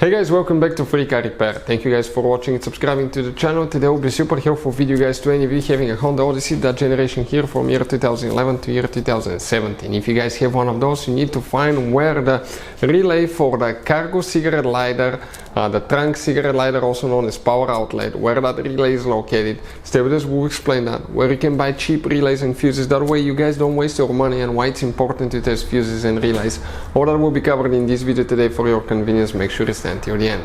Hey guys, welcome back to Free Car Repair. Thank you guys for watching and subscribing to the channel. Today will be super helpful video guys to any of you having a Honda Odyssey, that generation here from year 2011 to year 2017. If you guys have one of those, you need to find where the relay for the cargo cigarette lighter, the trunk cigarette lighter, also known as power outlet, where that relay is located. Stay with us, we'll explain that, where you can buy cheap relays and fuses. That way you guys don't waste your money, and why it's important to test fuses and relays. All that will be covered in this video today for your convenience. Make sure to stay until the end.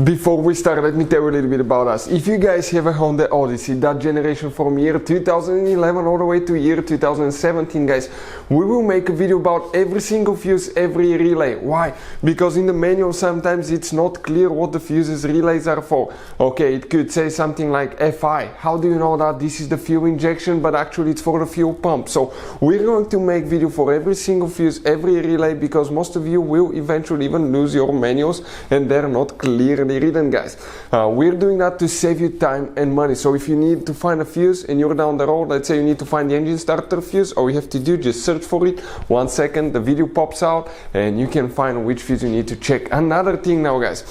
Before we start, let me tell you a little bit about us. If you guys have a Honda Odyssey, that generation from year 2011 all the way to year 2017, guys, we will make a video about every single fuse, every relay. Why? Because in the manual sometimes it's not clear what the fuses relays are for. Okay, it could say something like FI. How do you know that this is the fuel injection, but actually it's for the fuel pump? So we're going to make video for every single fuse, every relay, because most of you will eventually even lose your manuals and they're not clearly written, guys. We're doing that to save you time and money. So if you need to find a fuse and you're down the road, let's say you need to find the engine starter fuse, all you have to do, just search for it. 1 second, the video pops out and you can find which fuse you need to check. Another thing now, guys,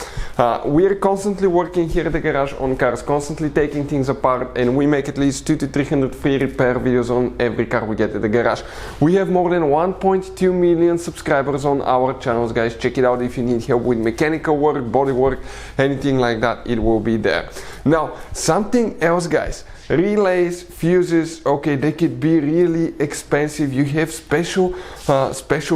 we're constantly working here at the garage on cars, constantly taking things apart, and we make at least 200 to 300 free repair videos on every car we get at the garage. We have more than 1.2 million subscribers on our channels, guys. Check it out if you need help with mechanical work, body work, anything like that, it will be there. Now, something else, guys. Relays, fuses, okay, they could be really expensive. You have special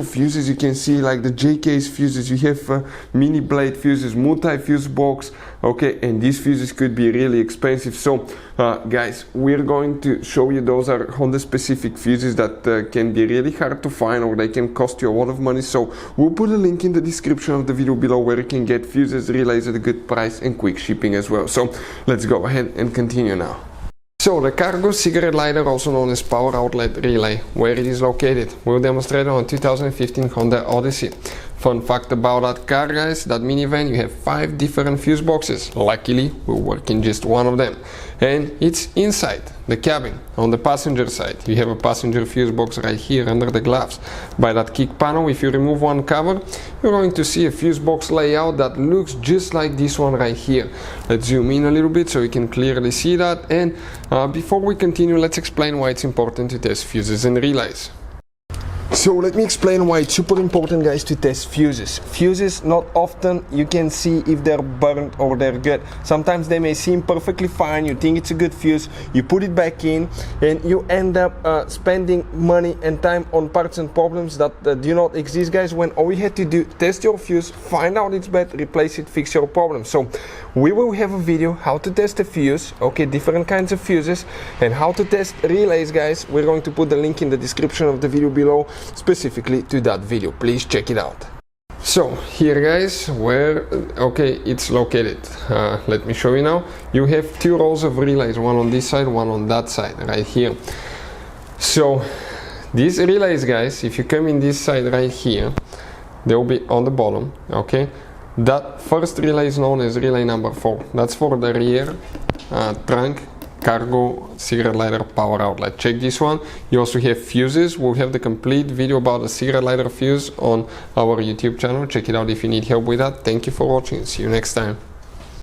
fuses, you can see, like the J-case fuses. You have mini blade fuses, multi-fuse box, okay, and these fuses could be really expensive. So guys, we're going to show you, those are Honda specific fuses that can be really hard to find, or they can cost you a lot of money. So we'll put a link in the description of the video below where you can get fuses, relays at a good price and quick shipping as well. So let's go ahead and continue now. So the cargo cigarette lighter, also known as power outlet relay, where it is located, we'll demonstrate on 2015 Honda Odyssey. Fun fact about that car, guys, that minivan, you have 5 different fuse boxes. Luckily, we'll work in just one of them. And it's inside the cabin. On the passenger side, you have a passenger fuse box right here under the gloves. By that kick panel, if you remove one cover, you're going to see a fuse box layout that looks just like this one right here. Let's zoom in a little bit so you can clearly see that. And before we continue, let's explain why it's important to test fuses and relays. So let me explain why it's super important, guys, to test fuses. Fuses, not often you can see if they're burnt or they're good. Sometimes they may seem perfectly fine, you think it's a good fuse, you put it back in, and you end up spending money and time on parts and problems that do not exist, guys, when all you had to do, test your fuse, find out it's bad, replace it, fix your problem. So we will have a video how to test a fuse, okay, different kinds of fuses, and how to test relays, guys. We're going to put the link in the description of the video below, specifically to that video. Please check it out. So here, guys, where it's located, let me show you now. You have 2 rows of relays, one on this side, one on that side, right here. So these relays, guys, if you come in this side right here, they will be on the bottom, okay. That first relay is known as relay number 4. That's for the rear trunk cargo cigarette lighter power outlet. Check this one. You also have fuses. We'll have the complete video about the cigarette lighter fuse on our YouTube channel. Check it out if you need help with that. Thank you for watching. See you next time.